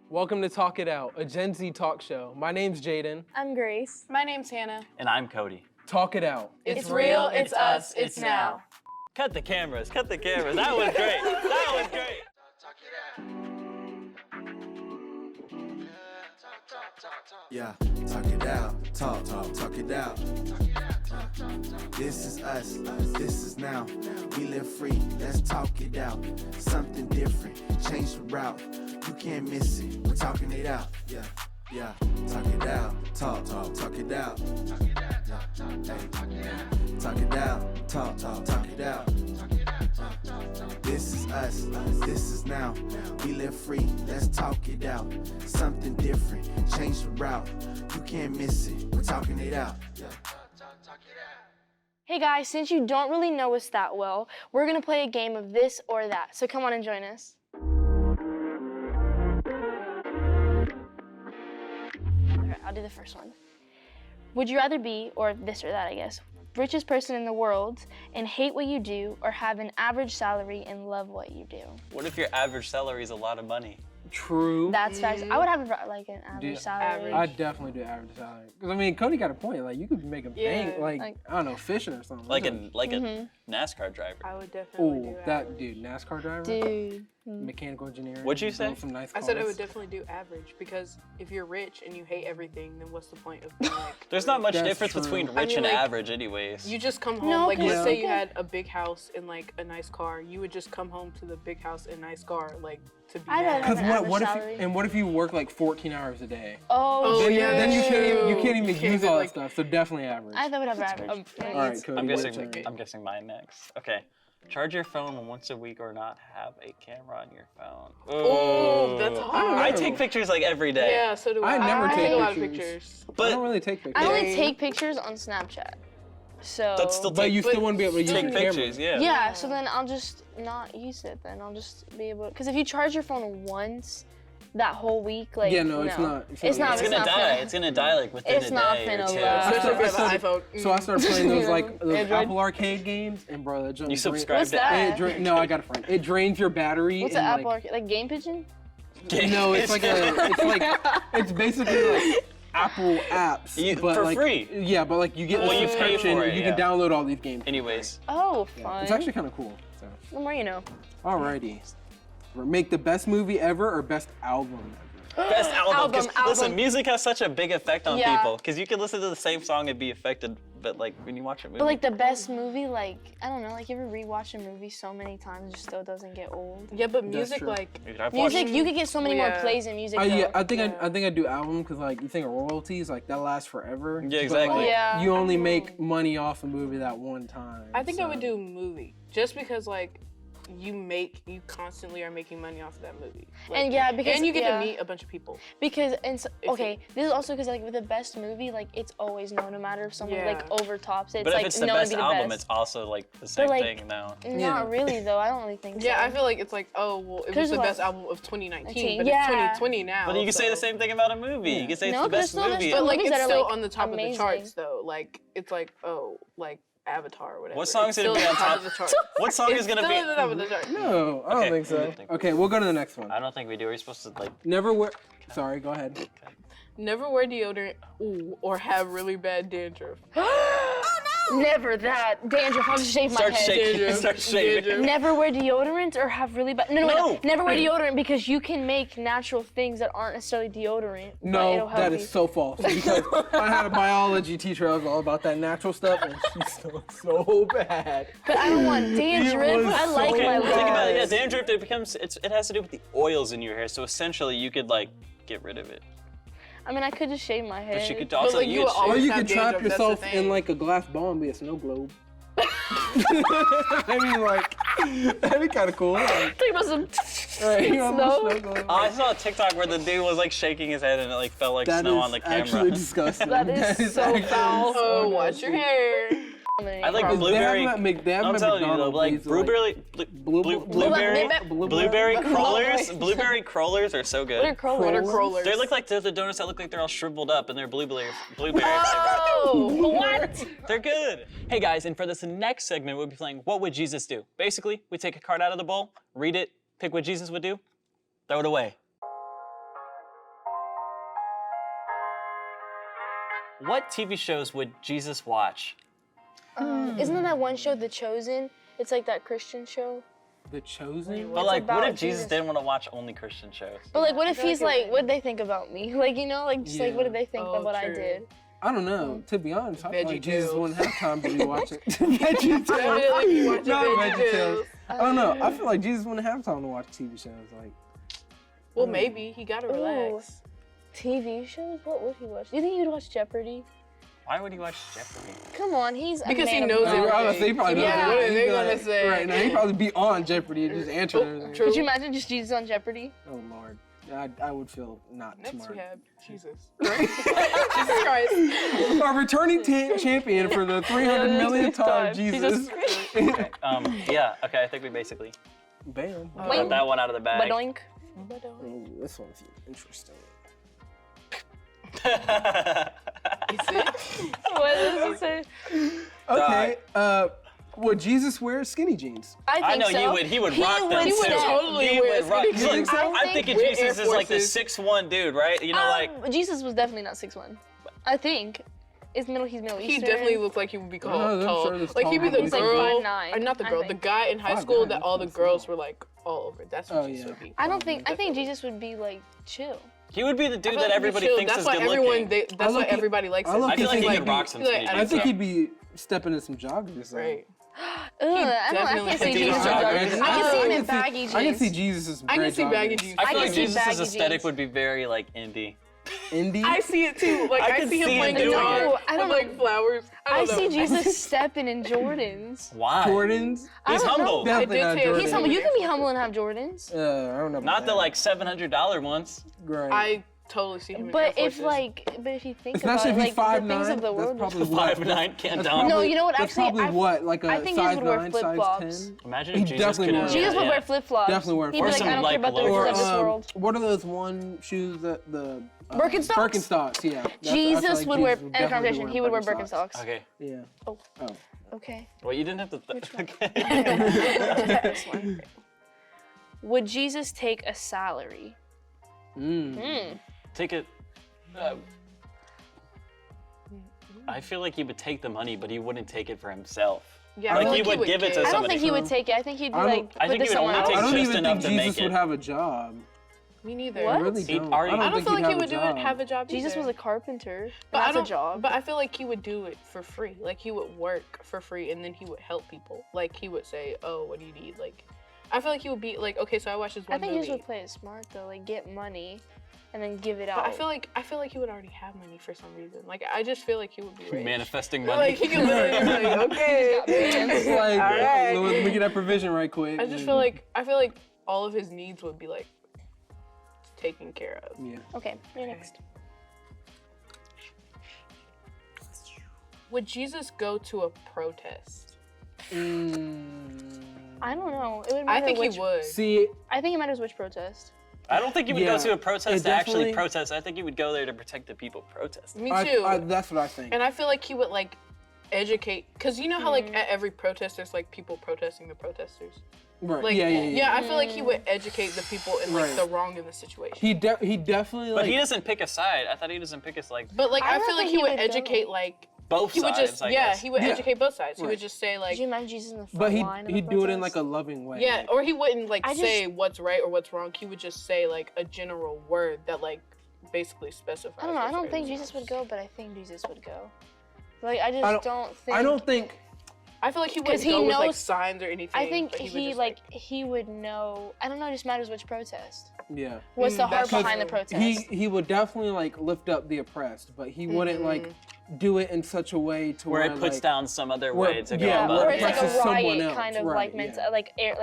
Welcome to Talk It Out, a Gen Z talk show. My name's Jaden. I'm Grace. My name's Hannah. And I'm Cody. Talk it out. It's real, it's us, it's now. Cut the cameras, cut the cameras. That was great. That was great. Yeah, talk it out, talk it out. This is us, this is now. We live free, let's talk it out. Something different, change the route. You can't miss it, we're talking it out. Yeah, talk it out, talk it out. Talk it out, talk it out. This is us, this is now. We live free, let's talk it out. Something different, change the route. You can't miss it, we're talking it out. Hey guys, since you don't really know us that well, we're gonna play a game of this or that. So come on and join us. Alright, I'll do the first one. Would you rather be, or this or that I guess, richest person in the world and hate what you do, or have an average salary and love what you do? What if your average salary is a lot of money? True. That's facts. I would have like an average salary. I definitely do average salary. Because I mean, Cody got a point. Like, you could make a bank, like, I don't know, fishing or something. Like a NASCAR driver. I would definitely do that dude, NASCAR driver? Dude. Mechanical engineering. What'd you say? Some nice I said I cars. would definitely do average, because if you're rich and you hate everything, then what's the point of being like... There's not much That's difference true. between I rich mean, and like, average anyways. You just come home, No, like let's because- say you had a big house and like a nice car, you would just come home to the big house and nice car, like to be I'd mad. have Because an what if average you, what if you work like 14 hours a day? Oh, Then, yeah, then you can't even Can't use do, all that like- stuff. So definitely average. I thought would have average. All right, Cody. I'm your guessing turn. I'm guessing mine next. Okay. Charge your phone once a week or not have a camera on your phone. Oh, that's hard. I take pictures like every day. Yeah, so do I. I never take take a lot of pictures. pictures. I But don't really take pictures. I only Dang. take pictures on Snapchat. So. that's still But you still wouldn't be able to use take your camera. pictures, yeah. Yeah, so then I'll just not use it. Then I'll just be able. Because if you charge your phone once, that whole week, like Yeah, no, it's not. It's not. It's gonna die. It's gonna die like within It's a not day or finna two. last. Especially if you have an I iPhone. So I started playing those like those Android? Apple Arcade games, and bro, that junk You drain- subscribe What's to that? No, I got a friend. It drains your battery. What's in, the like, Apple Arcade? Like Game Pigeon? No, it's like it's basically like Apple apps, but for like, free. Yeah, but like you get Well, a you pay subscription, for it, you can yeah. download all these games. Anyways, Oh, Yeah, fun. it's actually kind of cool. So, The more you know. alrighty, make the best movie ever or best album ever. best album. 'Cause Album. Listen, music has such a big effect on Yeah. people. Because you can listen to the same song and be affected, but like when you watch a movie. But like the best movie, like I don't know, like you ever rewatch a movie so many times, it still doesn't get old. Yeah, but music, true. like, Dude, I've watched- Music, you could get so many more Yeah. plays in music. Yeah, though. I think I do album because like you think of royalties, like that lasts forever. Yeah, But, exactly. like, Yeah. You only make money off a movie that one time. I think I so- would do movie, just because like you constantly are making money off of that movie. Like, And yeah, because and you get yeah. to meet a bunch of people. Because If okay, this is also because like with the best movie, like it's always known, no matter if someone like Yeah. overtops it. But like if it's the known to best be the album, best. it's also like the same like, thing now. Not really though. I don't really think so. Yeah, I feel like it's like, oh well, it was There's the a lot- best album of 2019, but Yeah. it's 2020 now. But you can say the so- same thing about a movie. You can say No, it's the but best still, there's movie. still But like movies it's that are, still like, on the top amazing. of the charts though. Like it's like, oh, like Avatar or whatever. What song It's is gonna be still on top of the charts? What song It's is gonna still be? at the top of the charts. No, I don't Okay. think so. Okay, we'll go to the next one. I don't think we do. We're supposed to like. Never wear. Sorry, go ahead. Never wear deodorant or have really bad dandruff. Never that. Dandruff. I'll just shave my Start head. shaking. Dandruff. Start shaving. Dandruff. Never wear deodorant or have really bad. No. No. Never wear deodorant because you can make natural things that aren't necessarily deodorant. but it'll No, help that you. is so false. Because I had a biology teacher that was all about that natural stuff, and she smelled so bad. But I don't want dandruff. was I like so my bad. Think about it. Yeah, legs. dandruff. It has to do with the oils in your hair. So essentially, you could like get rid of it. I mean, I could just shave my head. But you could also like, you you could will shave- Or always you have could trap dandruff, that's yourself the in thing. like a glass ball and be a snow globe. I mean, like, that'd be kind of cool. Like, Talking about some right, you know, a snow. little snow globe. I saw a TikTok where the dude was like shaking his head and it like felt like That snow is on the camera. actually disgusting. That is so actually foul. Oh, watch your hair. I like Problem. blueberry. They have I'm at telling you though, McDonald's, like these, blueberry blueberry crawlers. Blueberry crawlers are so What are good. crawlers? What are crawlers? They look like the donuts that look like they're all shriveled up and they're blueberry. Oh, what? They're good. Hey guys, and for this next segment, we'll be playing What Would Jesus Do? Basically, we take a card out of the bowl, read it, pick what Jesus would do, throw it away. What TV shows would Jesus watch? Isn't that one show, The Chosen? It's like that Christian show. The Chosen? But like, what about if Jesus Jesus. didn't want to watch only Christian shows? But like, what if feel he's like like, what'd they think about me? Like, you know, like just like, what did they think Oh, of what I true. did? I don't know. To be honest, I feel like Jesus VeggieTales. wouldn't have time to be watching. VeggieTales. Definitely be watching Not VeggieTales. I don't know. I feel like Jesus wouldn't have time to watch TV shows. Like, Well, maybe he gotta relax. TV shows? What would he watch? Do you think he would watch Jeopardy? Why would he watch Jeopardy? Come on, he's a Because he man of knows knowledge. it. I was say probably Yeah, not. what are He'd they be gonna like- say? Right now, he'd probably be on Jeopardy and just answer everything. True. Could you imagine just Jesus on Jeopardy? Oh Lord, I would feel not Next smart. we have Jesus. Jesus Christ. Our returning champion for the 300 millionth time, Jesus. Yeah, okay, I think we basically Bam. got that one out of the bag. Badoink. Ooh, this one's interesting. What does it say? Okay. Would Jesus wear skinny jeans? I think know so. he would rock them He too. would totally He wear would rock. skinny Like, jeans. I'm I thinking think- Jesus With is like the Air 6'1" dude, right? You know, like Jesus was definitely not 6'1". I think. He's Middle Eastern. He definitely looked like he would be No, called I'm tall. sure there's Like he'd be tall the He's like girl, 5'9", or not the I girl, the think. guy in high 5'9", school that all the that's girls small. were like all over. That's what Oh, Jesus yeah. would be. I think Jesus would be like chill. he would be the I dude feel that like he'd be everybody chill. thinks That's is why good everyone. looking. That's why everybody likes him. I I feel like he think could rock some like, skinny I I jeans. think Yeah. he'd be stepping in some joggers. Though. Right. Ugh, I definitely can't see could do Jesus in that. joggers. I can see him in baggy jeans. I can see Jesus as I can red see baggy joggers. jeans. I feel can like see Jesus' baggy aesthetic jeans. would be very like indie. Indie. I see it too. Like I I could see him see him playing doing guitar it. I don't with like flowers. I don't see know. Jesus stepping in Jordans. Why? Jordans. I He's don't know. humble. Definitely did not say it was Jordans. He's humble. You can be humble and have Jordans. I don't know. About Not the that. like $700 ones. Right. I totally see him. in Air But if Forces. if you think Especially about if it, he's like the 5'9", things of the that's world. probably what. 5'9" can't That's dunk. No, you know what? That's Actually, probably what, like a I think size Jesus would wear 9, size flip-flops. 10. Imagine He if Jesus definitely could. would. Jesus would yeah. wear flip flops. Definitely wear He'd be like, flip-flops. I don't care about the Or riches of this some, world. what are those one shoes that the Birkenstocks? Birkenstocks, yeah. That's- I feel Jesus like would wear, Jesus end of definitely conversation, he would wear Birkenstocks. Birkenstocks. Okay. Yeah. Oh. Oh. Okay. Well, you didn't have to. Okay. This one. Would Jesus take a salary? Take it. I feel like he would take the money, but he wouldn't take it for himself. Yeah, I Like, feel he would give it to I don't somebody. think he would take it. I think he'd be I don't- like, I put think this he would somewhere only else. take I don't just even enough think to Jesus make would it. have a job. Me neither. What? I really He don't. already- I I don't think feel he'd like he have would a do job. it, have a job. Jesus either. was a carpenter. But I That's a don't- job. But I feel like he would do it for free. Like he would work for free, and then he would help people. Like he would say, "Oh, what do you need?" Like, I feel like he would be like, "Okay, so I watched this one I think movie." Jesus would play it smart though, like get money, and then give it out. But I feel like he would already have money for some reason. Like I just feel like he would be rich. Manifesting money. Like he could literally be like, "Okay." It's like, All right. let me get that provision right quick. I just feel like all of his needs would be like taken care of. Yeah. Okay, you're next. Would Jesus go to a protest? I don't know. It would I matter think which, he would. See, I think it matters which protest. I don't think he would Yeah, go to a protest it to actually definitely- protest. I think he would go there to protect the people protesting. Me too. that's what I think. And I feel like he would like educate, cause you know how like at every protest there's like people protesting the protesters. Right. Like yeah. I feel like he would educate the people in like Right. the wrong in the situation. He definitely But like. he doesn't pick a side. I thought he doesn't pick us like But like I I, don't feel like think he he would would go. educate like both he would sides. just I guess. he would Yeah. educate both sides. He Right. would just say like Could you imagine Jesus in the front But line of a he'd do it in like protest? a loving way. yeah, or he wouldn't like I just- say what's right or what's wrong. He would just say like a general word that like basically specifies. I don't know. I what's don't right think and Jesus wrong. would go, but I think Jesus would go. Like I just I don't think. I don't think. I feel like he 'Cause wouldn't he go with like knows- signs or anything. I think but would he just, like he would know. I don't know. It just matters which protest. Yeah. What's the heart that's behind the true. protest? He would definitely like lift up the oppressed, but he wouldn't like do it in such a way to where where it puts like, down some other where- way to go yeah, about Or where it. it's like oppresses a someone riot else, kind of right, like yeah. like air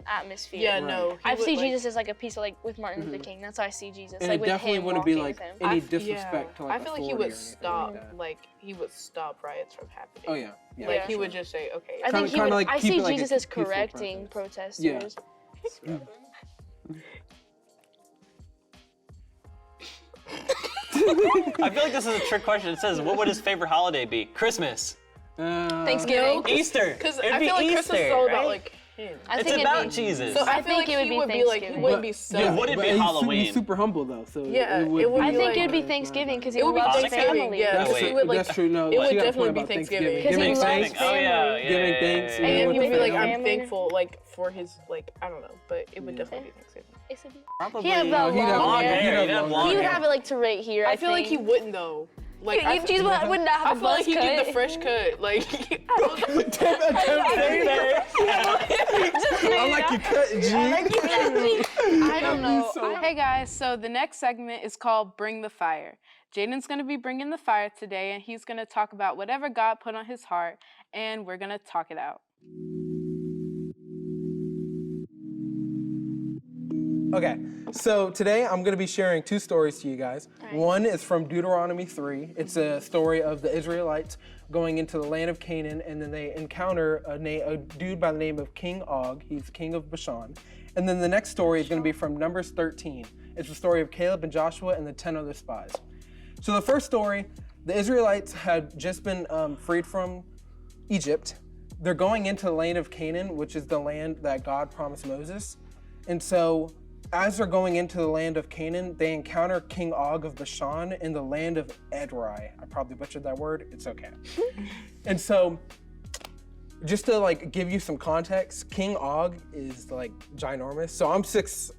atmosphere. Yeah, Right. no. he I would, see like, Jesus as like a piece of like with Martin Luther King. That's how I see Jesus. And like it with definitely him wouldn't be walking like with him. any I disrespect to like I feel like he authority would or anything stop, like that. like he would stop riots from happening. Oh yeah. Yeah. Like for he sure. would just say, okay. I think he kinda would. like I keep see it like a Jesus as peaceful correcting protest. protesters. Yeah. I feel like this is a trick question. It says, what would his favorite holiday be? Christmas. Thanksgiving. Easter. Because It'd I be feel like Easter, Christmas is all right? about like him. I It's think it'd about be, Jesus. So I I feel think like it would he be would be like, he Thanksgiving. wouldn't be so. It wouldn't but be he's Halloween. super humble though, so Yeah, would it would be I be think like- it would be it's not Thanksgiving because he It would be loves his Thanksgiving, family. yeah. Oh, So wait. he would like. That's true. No, It would she got a definitely point be about Thanksgiving. Because he Giving loves thanks. family. Oh yeah, Giving yeah, thanks, yeah, And yeah, then with he would be the like, family. I'm thankful, like for his, like I don't know, but it would Yeah. definitely be Thanksgiving. Probably. He had the he'd have long hair. hair. He'd have long He would hair. have it like to right here. I feel like he think. wouldn't though. Like You Jesus would not I have a feel like buzz he cut. did the fresh cut. Like I like your cut, G. I don't know. Hey guys, so the next segment is called Bring the Fire. Jaden's going to be bringing the fire today, and he's going to talk about whatever God put on his heart, and we're going to talk it out. Okay, so today I'm going to be sharing two stories to you guys. right. One is from Deuteronomy 3. It's a story of the Israelites going into the land of Canaan, and then they encounter a dude by the name of King Og. He's king of Bashan. And then the next story is going to be from Numbers 13. It's the story of Caleb and Joshua and the 10 other spies. So the first story, the Israelites had just been freed from Egypt. They're going into the land of Canaan, which is the land that God promised Moses. And so as they're going into the land of Canaan, they encounter King Og of Bashan in the land of Edrei. I probably butchered that word. It's okay. And so, just to like give you some context, King Og is like ginormous. So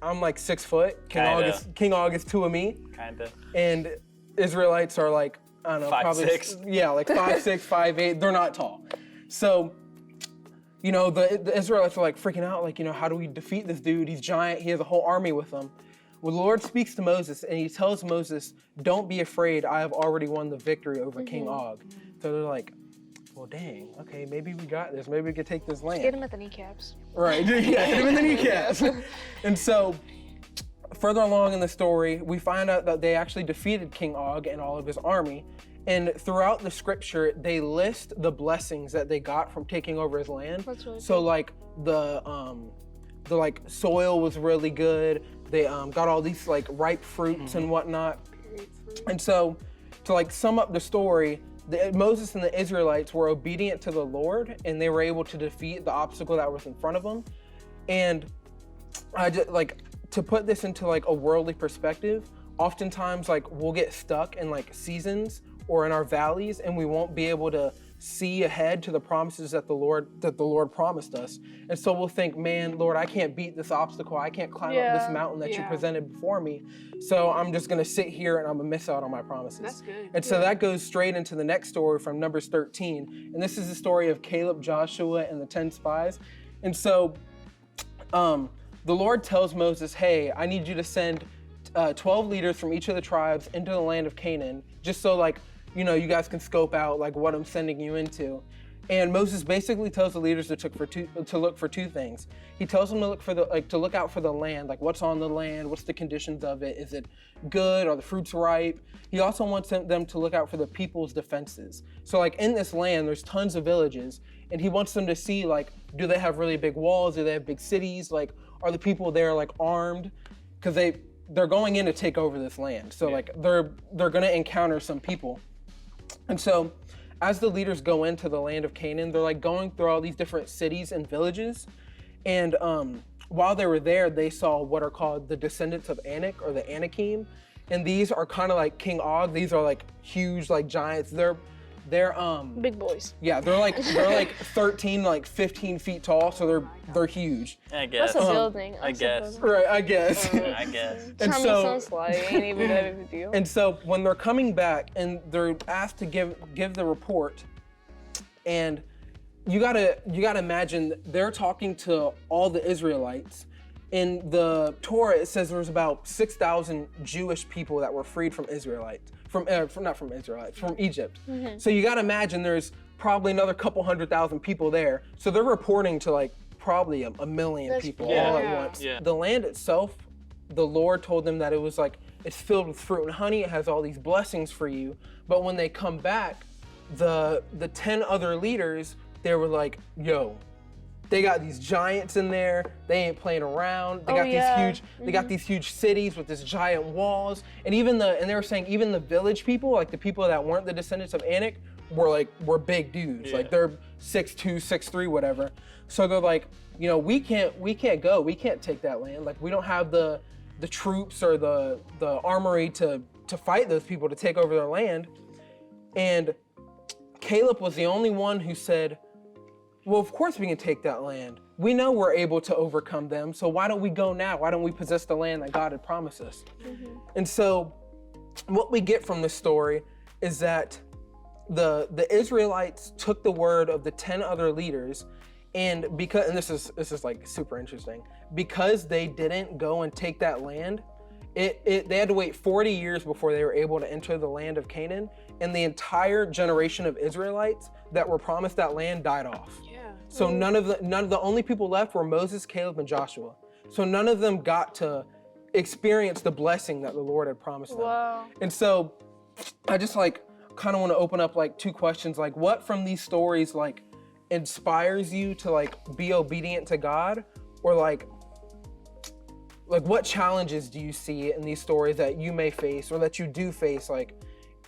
I'm like 6 foot. King Og is 2 of me. Kinda. And Israelites are like, I don't know, 5'6". Yeah, like 5'6", 5'8". They're not tall. So, you know, the Israelites are like freaking out, like, you know, how do we defeat this dude? He's giant, he has a whole army with him. Well, the Lord speaks to Moses and he tells Moses, don't be afraid, I have already won the victory over King Og. So they're like, well, dang, okay, maybe we got this. Maybe we could take this land. Get him at the kneecaps. Right, yeah, hit him in the kneecaps. And so, further along in the story, we find out that they actually defeated King Og and all of his army. And throughout the scripture, they list the blessings that they got from taking over his land. That's really So like the like soil was really good. They got all these like ripe fruits and whatnot. And so to like sum up the story, Moses and the Israelites were obedient to the Lord and they were able to defeat the obstacle that was in front of them. And I just like to put this into like a worldly perspective, oftentimes like we'll get stuck in like seasons or in our valleys and we won't be able to see ahead to the promises that the Lord promised us. And so we'll think, man, Lord, I can't beat this obstacle. I can't climb up this mountain that you presented before me. So I'm just gonna sit here and I'm gonna miss out on my promises. That's good. And so that goes straight into the next story from Numbers 13. And this is the story of Caleb, Joshua, and the 10 spies. And so the Lord tells Moses, hey, I need you to send 12 leaders from each of the tribes into the land of Canaan, just so like, you know, you guys can scope out like what I'm sending you into. And Moses basically tells the leaders to look for two things. He tells them to look out for the land, like what's on the land, what's the conditions of it, is it good, are the fruits ripe? He also wants them to look out for the people's defenses. So like in this land, there's tons of villages, and he wants them to see like, do they have really big walls? Do they have big cities? Like, are the people there like armed? Because they're going in to take over this land. So like they're gonna encounter some people. And so as the leaders go into the land of Canaan, they're like going through all these different cities and villages. And while they were there, they saw what are called the descendants of Anak or the Anakim. And these are kind of like King Og. These are like huge, like giants. They're big boys. yeah, they're like 13, like 15 feet tall. So they're huge. I guess. That's a building. I guess. Right, I guess. I guess. And Tell so- me so sly. Ain't even that big a deal. And so when they're coming back and they're asked to give the report, and you gotta imagine they're talking to all the Israelites. In the Torah, it says there's about 6,000 Jewish people that were freed from from Egypt. So you gotta imagine there's probably another couple 100,000 people there. So they're reporting to like probably a million people all at once. Yeah. The land itself, the Lord told them that it was like, it's filled with fruit and honey, it has all these blessings for you. But when they come back, the 10 other leaders, they were like, yo, they got these giants in there, they ain't playing around. They got these huge cities with this giant walls. And they were saying even the village people, like the people that weren't the descendants of Anak, were big dudes. Yeah. Like they're 6'2", 6'3", whatever. So they're like, you know, we can't go. We can't take that land. Like we don't have the troops or the armory to fight those people to take over their land. And Caleb was the only one who said, well, of course we can take that land. We know we're able to overcome them, so why don't we go now? Why don't we possess the land that God had promised us? And so what we get from this story is that the Israelites took the word of the 10 other leaders, and this is like super interesting, because they didn't go and take that land, they had to wait 40 years before they were able to enter the land of Canaan, and the entire generation of Israelites that were promised that land died off. Yeah. So none of the only people left were Moses, Caleb, and Joshua. So none of them got to experience the blessing that the Lord had promised them. Wow. And so I just like kind of want to open up like two questions, like what from these stories like inspires you to like be obedient to God, or like what challenges do you see in these stories that you may face or that you do face like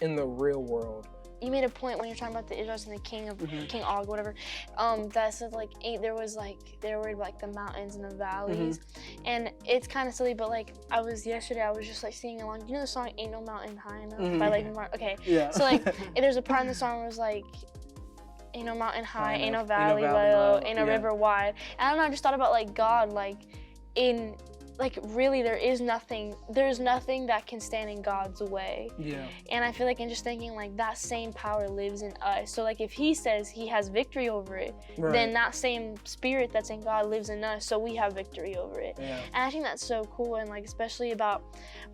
in the real world? You made a point when you're talking about the Israelites and the king of King Og, whatever, that said like there were like the mountains and the valleys, and it's kind of silly, but like yesterday I was just like singing along. You know the song "Ain't No Mountain High Enough" by like okay, Yeah. so like there's a part in the song where it was like, ain't no mountain high, ain't no enough, valley low, ain't no river wide. And I don't know, I just thought about like God, like in like really there's nothing that can stand in God's way. Yeah. And I feel like in just thinking like that same power lives in us. So like if he says he has victory over it, then that same spirit that's in God lives in us, so we have victory over it. Yeah. And I think that's so cool, and like especially about,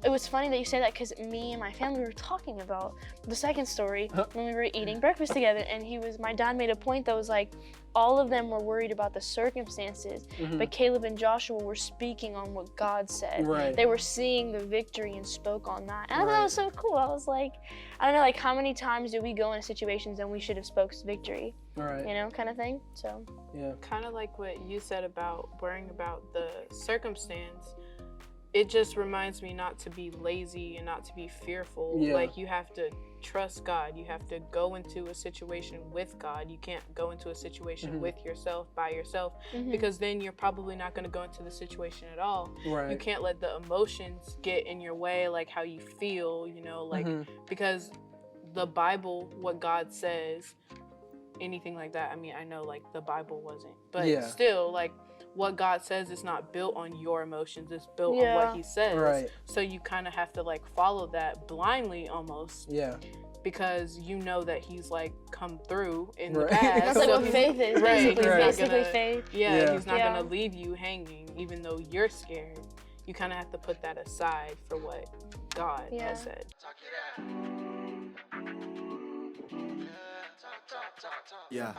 it was funny that you say that because me and my family were talking about the second story when we were eating breakfast together, and my dad made a point that was like, all of them were worried about the circumstances, but Caleb and Joshua were speaking on what God said. Right. They were seeing the victory and spoke on that. And I thought that was so cool. I was like, I don't know, like how many times do we go into situations and we should have spoke victory, Right. you know, kind of thing. So Yeah. Kind of like what you said about worrying about the circumstance. It just reminds me not to be lazy and not to be fearful. Yeah. Like you have to trust God. You have to go into a situation with God. You can't go into a situation with yourself, by yourself, because then you're probably not going to go into the situation at all. Right. You can't let the emotions get in your way, like how you feel, you know, like because the Bible, what God says, anything like that. I mean, I know like the Bible wasn't, but still like what God says is not built on your emotions, it's built on what he says. Right. So you kind of have to like follow that blindly almost. Yeah. Because you know that he's like come through in the Right. past. that's like So what he's- faith is, right, basically. he's not Basically gonna- faith. Yeah. He's not Yeah. gonna leave you hanging even though you're scared. You kind of have to put that aside for what God has said. Yeah.